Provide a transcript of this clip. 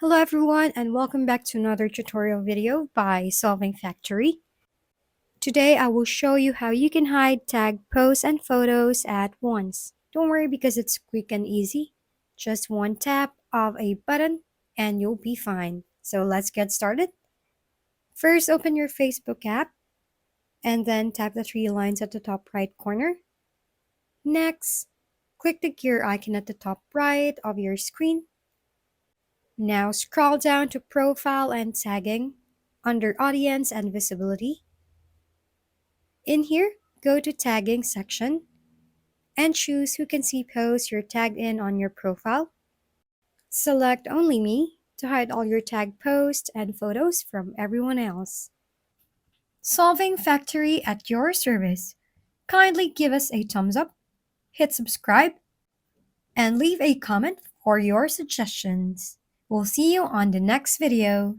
Hello everyone and welcome back to another tutorial video by Solving Factory. Today I will show you how you can hide tagged posts and photos at once. Don't worry because it's quick and easy. Just one tap of a button and you'll be fine. So let's get started. First open your Facebook app and then tap the three lines at the top right corner. Next, click the gear icon at the top right of your screen. Now scroll down to Profile and Tagging under Audience and Visibility. In here, go to Tagging section and choose who can see posts you're tagged in on your profile. Select Only Me to hide all your tagged posts and photos from everyone else. Solving Factory at your service. Kindly give us a thumbs up, hit subscribe, and leave a comment for your suggestions. We'll see you on the next video.